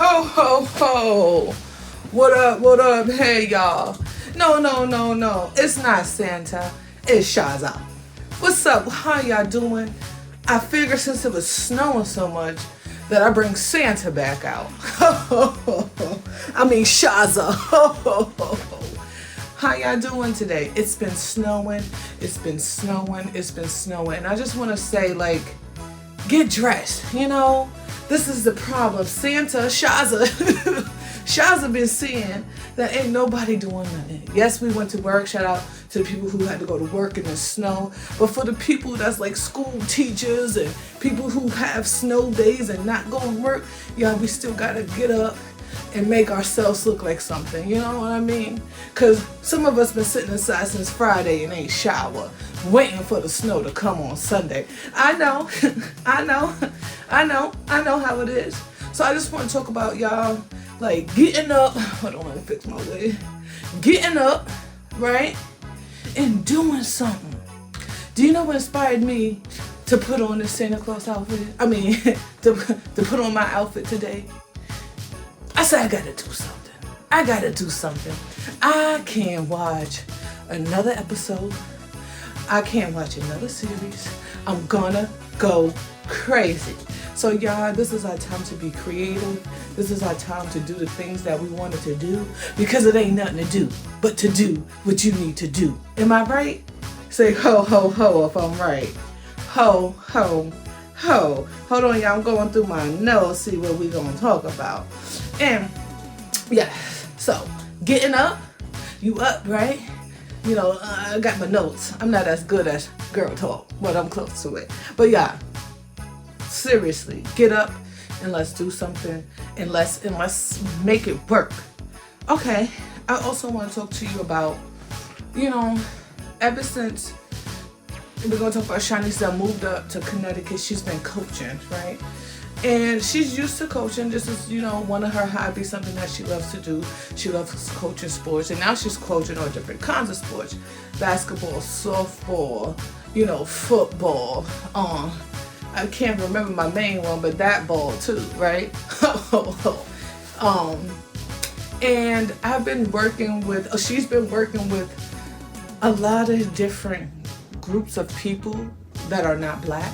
Ho, ho, ho. What up, what up? Hey, y'all. No, no, no, no. It's not Santa. It's Shaza. What's up? How y'all doing? I figured since it was snowing so much that I bring Santa back out. I mean, Shaza. How y'all doing today? It's been snowing. It's been snowing. It's been snowing. I just want to say, like, get dressed, you know? This is the problem. Santa, Shaza, Shaza been seeing that ain't nobody doing nothing. Yes, we went to work. Shout out to the people who had to go to work in the snow. But for the people that's like school teachers and people who have snow days and not going to work, yeah, we still got to get up and make ourselves look like something, you know what I mean? Because some of us been sitting inside since Friday and ain't shower, waiting for the snow to come on Sunday. I know, I know how it is. So I just want to talk about y'all, like, getting up, hold on, let me fix my wig, getting up, right, and doing something. Do you know what inspired me to put on this Santa Claus outfit? I mean, to put on my outfit today? I said, I gotta do something. I gotta do something. I can't watch another episode. I can't watch another series. I'm gonna go crazy. So y'all, this is our time to be creative. This is our time to do the things that we wanted to do, because it ain't nothing to do but to do what you need to do. Am I right? Say ho, ho, ho if I'm right. Ho, ho, ho. Hold on, y'all. I'm going through my notes, see what we gonna talk about. And yeah, so getting up, you up, right? You know, I got my notes. I'm not as good as girl talk, but I'm close to it. But yeah, seriously, get up and let's do something, and let's make it work. Okay, I also want to talk to you about, you know, ever since we're gonna talk about Shanice that moved up to Connecticut, she's been coaching, right? And she's used to coaching. This is, you know, one of her hobbies, something that she loves to do. She loves coaching sports, and now she's coaching all different kinds of sports: basketball, softball, you know, football. I can't remember my main one, but that ball too, right? And I've been working with. She's been working with a lot of different groups of people that are not black.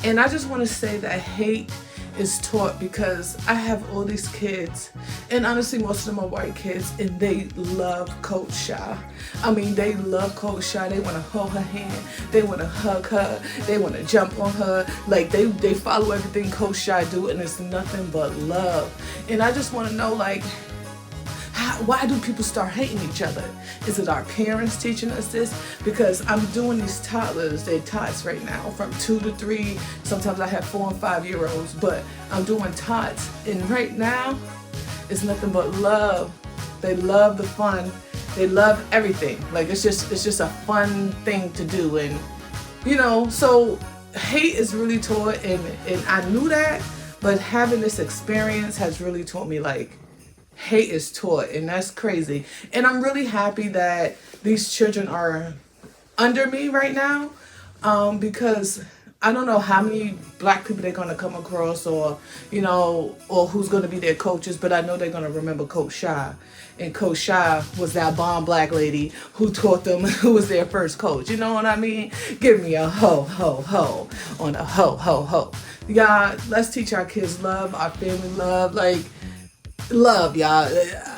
And I just want to say that hate is taught, because I have all these kids, and honestly most of them are white kids, and they love Coach Sha. I mean, they love Coach Sha. They want to hold her hand, they want to hug her, they want to jump on her. Like, they follow everything Coach Sha do, and it's nothing but love. And I just want to know, like, why do people start hating each other? Is it our parents teaching us this? Because I'm doing these toddlers, they're tots right now, from 2 to 3. Sometimes I have 4 and 5 year olds, but I'm doing tots. And right now, it's nothing but love. They love the fun. They love everything. Like, it's just a fun thing to do. And, you know, so hate is really taught, and I knew that, but having this experience has really taught me, like, hate is taught, and that's crazy. And I'm really happy that these children are under me right now, because I don't know how many black people they're gonna come across, or, you know, or who's gonna be their coaches, but I know they're gonna remember Coach Sha. And Coach Sha was that bomb black lady who taught them, who was their first coach. You know what I mean? Give me a ho, ho, ho on a ho, ho, ho. Yeah, let's teach our kids love, our family love, like, love, y'all.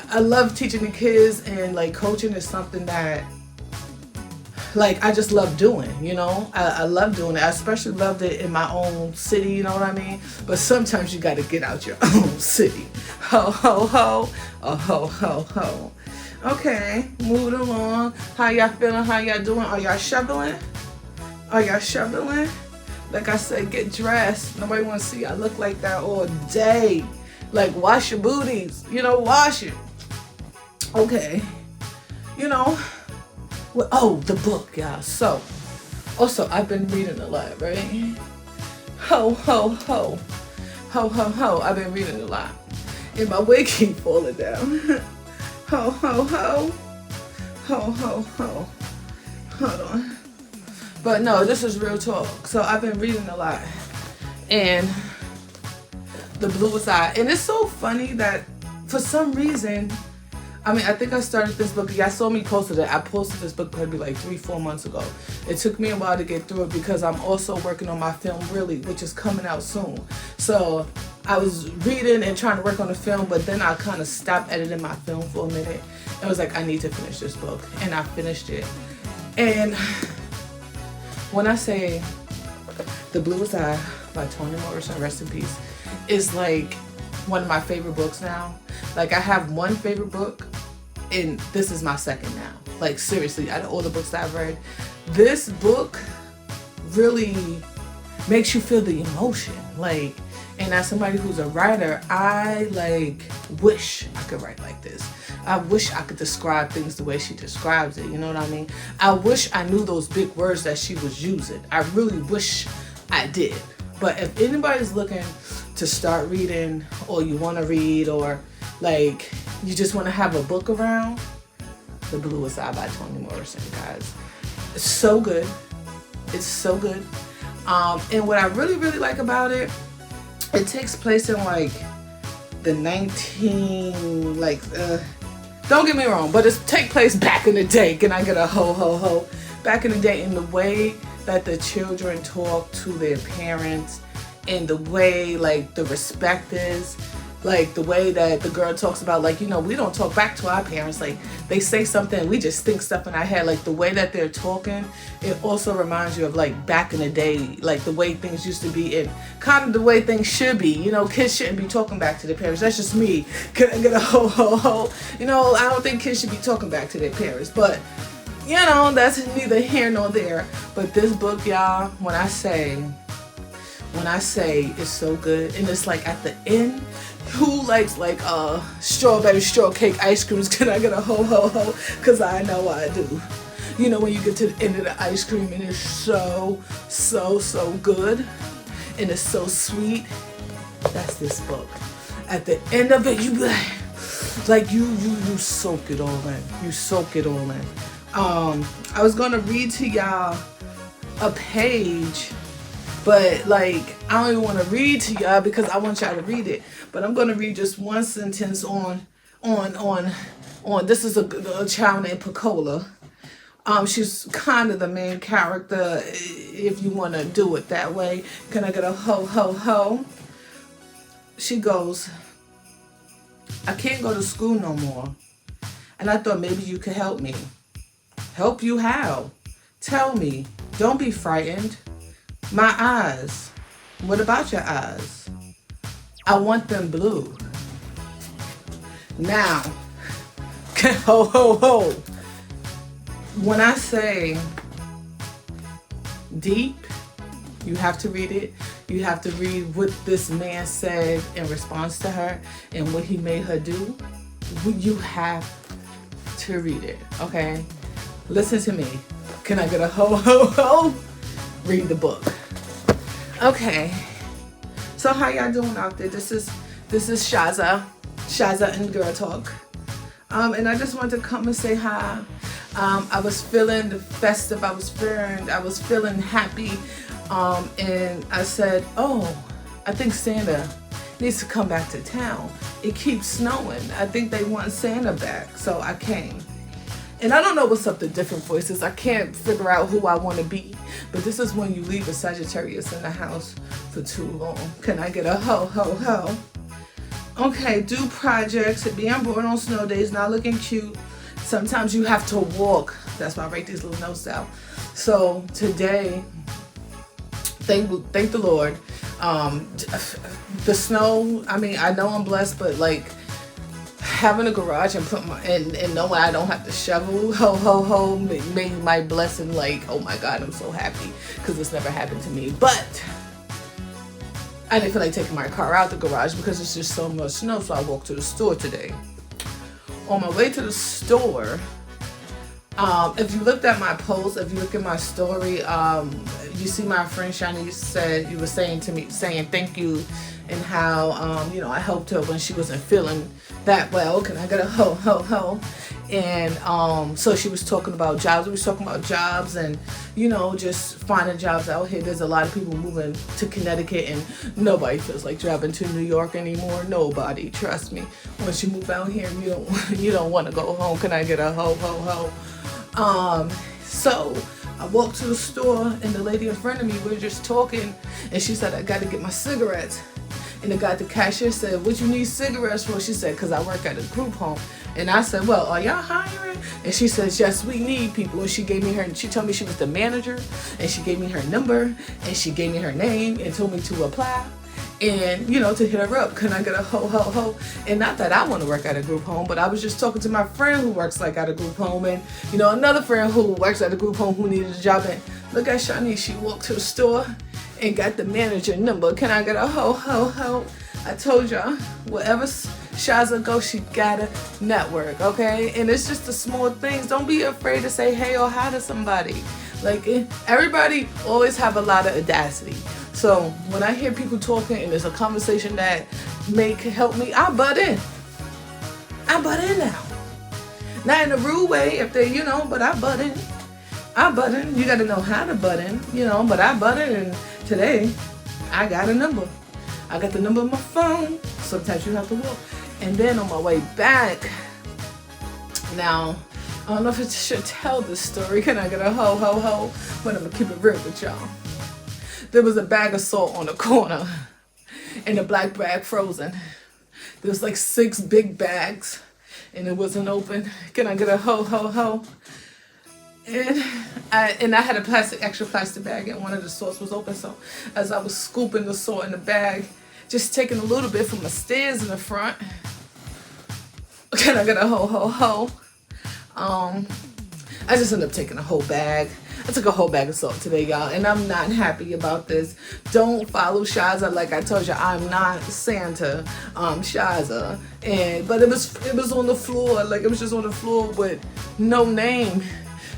I love teaching the kids, and like coaching is something that, like, I just love doing, you know. I love doing it. I especially loved it in my own city, you know what I mean? But sometimes you got to get out your own city. Ho, ho, ho. Oh, ho, ho, ho. Okay, moving along. How y'all feeling? How y'all doing? Are y'all shoveling? Are y'all shoveling? Like I said, get dressed. Nobody want to see y'all look like that all day. Like, wash your booties, you know, wash it. Okay, you know, well, oh, the book, y'all. So, also, I've been reading a lot, right? Ho, ho, ho. Ho, ho, ho. I've been reading a lot. And my wig keep falling down. Ho, ho, ho. Ho, ho, ho. Hold on. But no, this is real talk. So I've been reading a lot. And The Bluest Eye. And it's so funny that for some reason, I mean, I think I started this book. Y'all saw me posted it. I posted this book maybe like 3-4 months ago. It took me a while to get through it because I'm also working on my film, really, which is coming out soon. So I was reading and trying to work on the film, but then I kind of stopped editing my film for a minute. I was like, I need to finish this book. And I finished it. And when I say The Bluest Eye by Toni Morrison, rest in peace, is like one of my favorite books now. Like, I have one favorite book, and this is my second now. Like, seriously, out of all the books that I've read, this book really makes you feel the emotion. Like, and as somebody who's a writer, I like wish I could write like this. I wish I could describe things the way she describes it. You know what I mean? I wish I knew those big words that she was using. I really wish I did. But if anybody's looking to start reading, or you want to read, or like you just want to have a book around, The Bluest Eye by Toni Morrison, guys. It's so good. It's so good. And what I really, really like about it, it takes place in like the don't get me wrong, but it's take place back in the day. Can I get a ho ho ho? Back in the day, in the way that the children talk to their parents, and the way like the respect is, like the way that the girl talks about, like, you know, we don't talk back to our parents. Like, they say something and we just think stuff in our head. Like, the way that they're talking, it also reminds you of like back in the day, like the way things used to be, and kind of the way things should be. You know, kids shouldn't be talking back to their parents. That's just me. Can I get a ho ho ho? You know, I don't think kids should be talking back to their parents, but you know, that's neither here nor there. But this book, y'all, when I say it's so good, and it's like at the end, who likes like strawberry shortcake ice creams? Can I get a ho ho ho? Because I know I do. You know, when you get to the end of the ice cream and it's so good and it's so sweet, that's this book. At the end of it, you be like you soak it all in. You soak it all in. I was gonna read to y'all a page, but like I don't even want to read to y'all because I want y'all to read it. But I'm gonna read just one sentence on. This is a child named Pecola. She's kind of the main character, if you want to do it that way. Can I get a ho ho ho? She goes, I can't go to school no more, and I thought maybe you could help me. Help you how? Tell me. Don't be frightened. My eyes. What about your eyes? I want them blue. Now, ho ho ho. When I say deep, you have to read it. You have to read what this man said in response to her and what he made her do. You have to read it, okay? Listen to me. Can I get a ho ho ho? Read the book. Okay. So how y'all doing out there? This is Shaza and Girl Talk. And I just wanted to come and say hi. I was feeling festive. I was feeling happy. And I said, oh, I think Santa needs to come back to town. It keeps snowing. I think they want Santa back. So I came. And I don't know what's up to different voices. I can't figure out who I want to be. But this is when you leave a Sagittarius in the house for too long. Can I get a ho, ho, ho? Okay, do projects, being born on snow days, not looking cute. Sometimes you have to walk. That's why I write these little notes out. So today, thank the Lord. The snow, I mean, I know I'm blessed, but like, having a garage and and knowing I don't have to shovel, ho ho ho, made my blessing like, oh my God, I'm so happy because this never happened to me. But I didn't feel like taking my car out the garage because it's just so much snow, so I walked to the store today. On my way to the store, if you looked at my post, if you look at my story, you see my friend Shani said, you were saying to me, saying thank you, and how, I helped her when she wasn't feeling that well. Can I get a ho, ho, ho? And so she was talking about jobs. We was talking about jobs and, just finding jobs out here. There's a lot of people moving to Connecticut and nobody feels like driving to New York anymore. Nobody, trust me. Once you move out here, you don't want to go home. Can I get a ho, ho, ho? So I walked to the store and the lady in front of me, we were just talking, and she said, I got to get my cigarettes. And the guy at the cashier said, what you need cigarettes for? She said, because I work at a group home. And I said, well, are y'all hiring? And she says, yes, we need people. And she told me she was the manager, and she gave me her number, and she gave me her name and told me to apply. And, to hit her up, can I get a ho, ho, ho? And not that I want to work at a group home, but I was just talking to my friend who works like at a group home, and, another friend who works at a group home who needed a job. And look at Shani, she walked to the store and got the manager number. Can I get a ho, ho, ho? I told y'all, wherever Shaza goes, she gotta network, okay? And it's just the small things. Don't be afraid to say hey or hi to somebody. Like, everybody always have a lot of audacity. So when I hear people talking and there's a conversation that help me, I butt in. I butt in now. Not in a rude way, if they, but I butt in. I butt in. You got to know how to butt in, but I butt in. And today, I got a number. I got the number on my phone. Sometimes you have to walk. And then on my way back, now, I don't know if I should tell this story. Can I get a ho, ho, ho? But I'm going to keep it real with y'all. There was a bag of salt on the corner and a black bag frozen. There was like 6 big bags and it wasn't open. Can I get a ho, ho, ho? And I had a extra plastic bag, and one of the salts was open. So as I was scooping the salt in the bag, just taking a little bit from the stairs in the front, can I get a ho, ho, ho? I just ended up taking a whole bag. I took a whole bag of salt today, y'all, and I'm not happy about this. Don't follow Shaza. Like I told you, I'm not Santa. Shaza. But it was on the floor. Like, it was just on the floor with no name.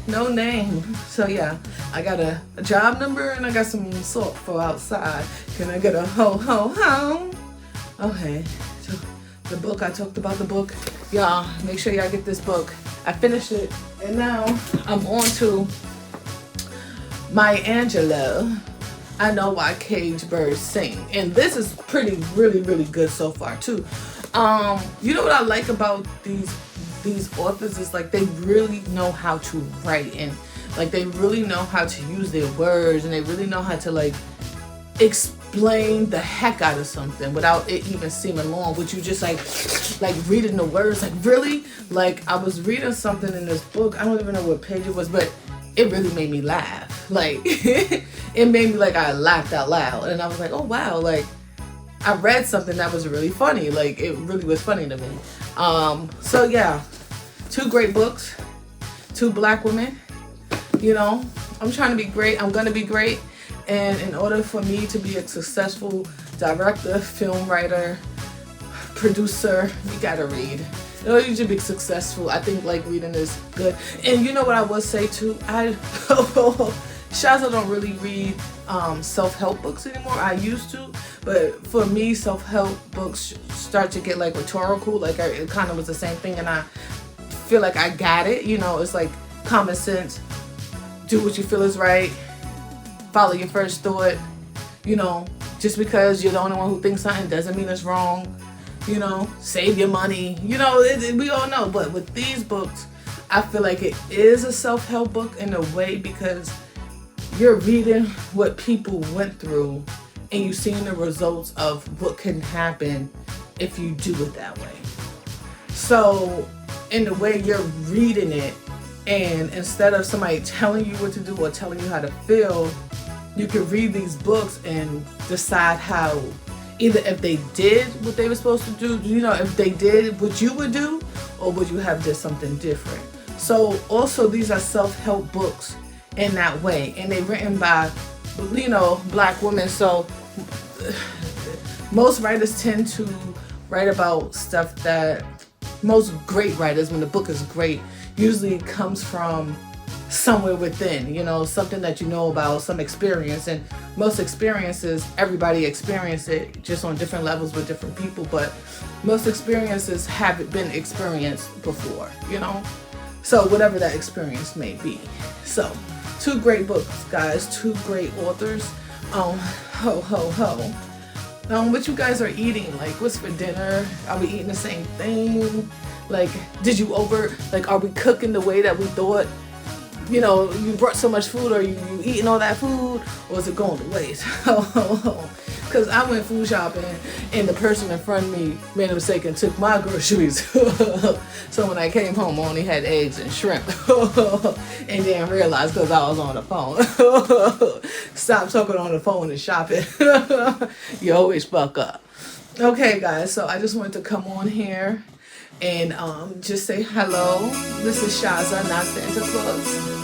No name. So yeah, I got a job number and I got some salt for outside. Can I get a ho, ho, ho? Okay. So the book, I talked about the book. Y'all, make sure y'all get this book. I finished it, and now I'm on to Maya Angelou. I Know Why Cage Birds Sing. And this is really, really good so far too. You know what I like about these authors is, like, they really know how to write, and like they really know how to use their words, and they really know how to like explain the heck out of something without it even seeming long. Would you just like reading the words, like, really? Like, I was reading something in this book, I don't even know what page it was, but it really made me laugh. Like, it made me, like, I laughed out loud, and I was like, oh wow, like, I read something that was really funny. Like, it really was funny to me. So yeah, 2 great books, 2 black women. I'm trying to be great. I'm gonna be great. And in order for me to be a successful director, film writer, producer, you gotta read. In order to be successful, I think, like, reading is good. And you know what I would say too? Shaza don't really read self-help books anymore. I used to, but for me, self-help books start to get like rhetorical. Like, it kind of was the same thing, and I feel like I got it. It's like common sense. Do what you feel is right. Follow your first thought. Just because you're the only one who thinks something doesn't mean it's wrong. Save your money. We all know. But with these books, I feel like it is a self-help book in a way, because you're reading what people went through and you're seeing the results of what can happen if you do it that way. So in the way you're reading it, and instead of somebody telling you what to do or telling you how to feel, you can read these books and decide how, either if they did what they were supposed to do, if they did what you would do, or would you have did something different. So also, these are self-help books in that way, and they're written by black women. So most writers tend to write about stuff that most great writers, when the book is great, usually comes from somewhere within, something that you know about, some experience. And most experiences, everybody experience it just on different levels with different people, but most experiences haven't been experienced before. So whatever that experience may be. So, two great books, guys, two great authors. Ho, ho, ho. What you guys are eating? Like, what's for dinner? Are we eating the same thing? Like, are we cooking the way that we thought? You brought so much food, or you eating all that food, or is it going to waste? Because I went food shopping, and the person in front of me made a mistake and took my groceries. So when I came home, I only had eggs and shrimp. And didn't realize because I was on the phone. Stop talking on the phone and shopping. You always fuck up. Okay, guys, so I just wanted to come on here and just say hello. This is Shaza, not Santa Claus.